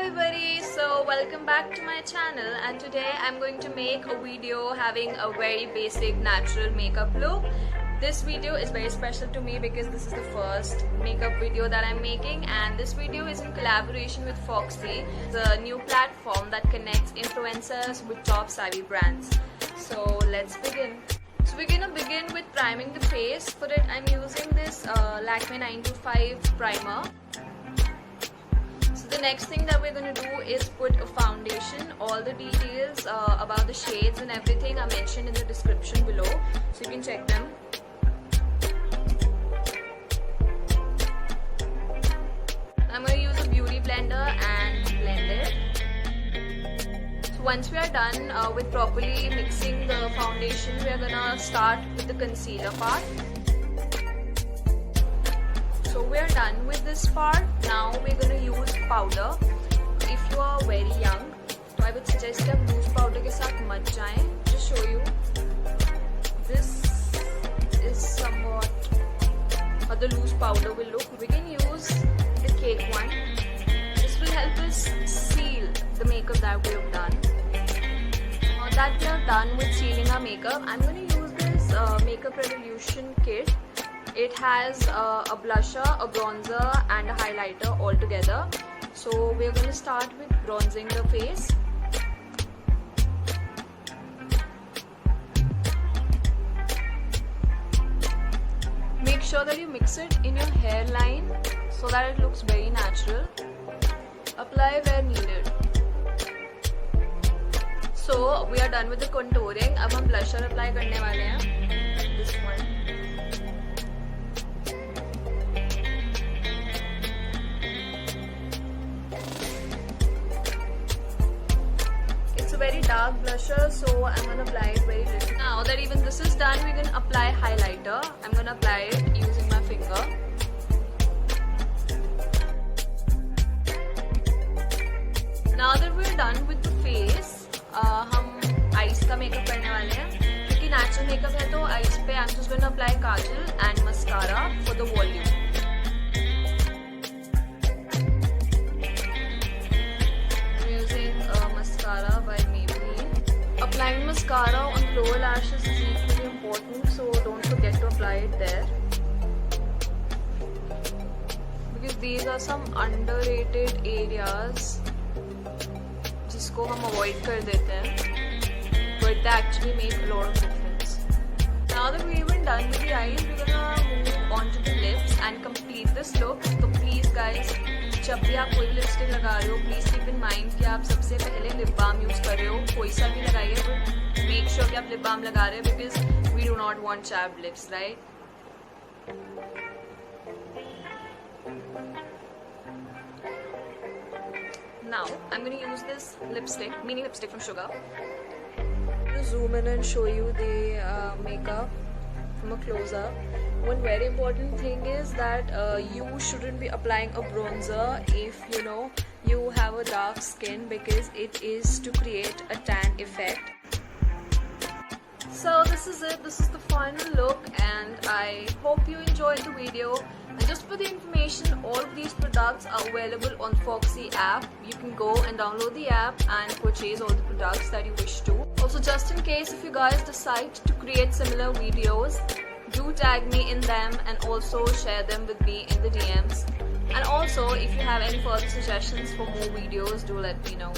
everybody, so welcome back to my channel, and today I'm going to make a video having a very basic natural makeup look. This video is very special to me because this is the first makeup video that I'm making, and this video is in collaboration with Foxy, the new platform that connects influencers with top savvy brands. So let's begin. So we're gonna begin with priming the face. For it I'm using this Lakme 925 primer. The next thing that we're going to do is put a foundation. All the details about the shades and everything are mentioned in the description below, so you can check them. I'm going to use a beauty blender and blend it. So once we are done with properly mixing the foundation, we are going to start with the concealer part. So we are done with this part. Now we're going to use powder. If you are very young, so I would suggest that loose powder के साथ मत जाएं. Just show you. This is somewhat how the loose powder will look. We can use the cake one. This will help us seal the makeup that we have done. Now that we are done with sealing our makeup, I'm going to use this Makeup Revolution kit. It has a blusher, a bronzer and a highlighter all together. So we're going to start with bronzing the face. Make sure that you mix it in your hairline so that it looks very natural. Apply where needed. So we are done with the contouring. अब हम blusher apply करने वाले हैं. This one. Very dark blusher, so I'm gonna apply it very little. Now that even this is done, we're gonna apply highlighter. I'm gonna apply it using my finger. Now that we're done with the face, हम eyes का makeup करने वाले हैं. क्योंकि natural makeup है तो eyes पे I'm just gonna apply kajal and mascara for the volume. By Maybelline. Applying mascara on lower lashes is equally important, so don't forget to apply it there. Because these are some underrated areas जिसको हम avoid कर देते हैं, but they actually make a lot of difference. Now that we've been done with the eyes, we're gonna move on to the lips and complete this look. So please guys, जब भी आप कोई भी lipstick लगा रहे हो, please keep in mind कि आप सबसे पहले लिप बाम यूज कर रहे हो. कोई सा भी लगाइए, बट मेक श्योर कि आप लिप बाम लगा रहे हो, because we do not want chapped lips, right? Now I'm going to use this lipstick, mini lipstick from Sugar. I'm going to zoom in and show you the makeup from a close-up. One very important thing is that you shouldn't be applying a bronzer if you have a dark skin, because it is to create a tan effect. So this is it. This is the final look, and I hope you enjoyed the video. And just for the information, all of these products are available on Foxy app. You can go and download the app and purchase all the products that you wish to. Also, just in case if you guys decide to create similar videos, do tag me in them and also share them with me in the DMs. And also, if you have any further suggestions for more videos, do let me know.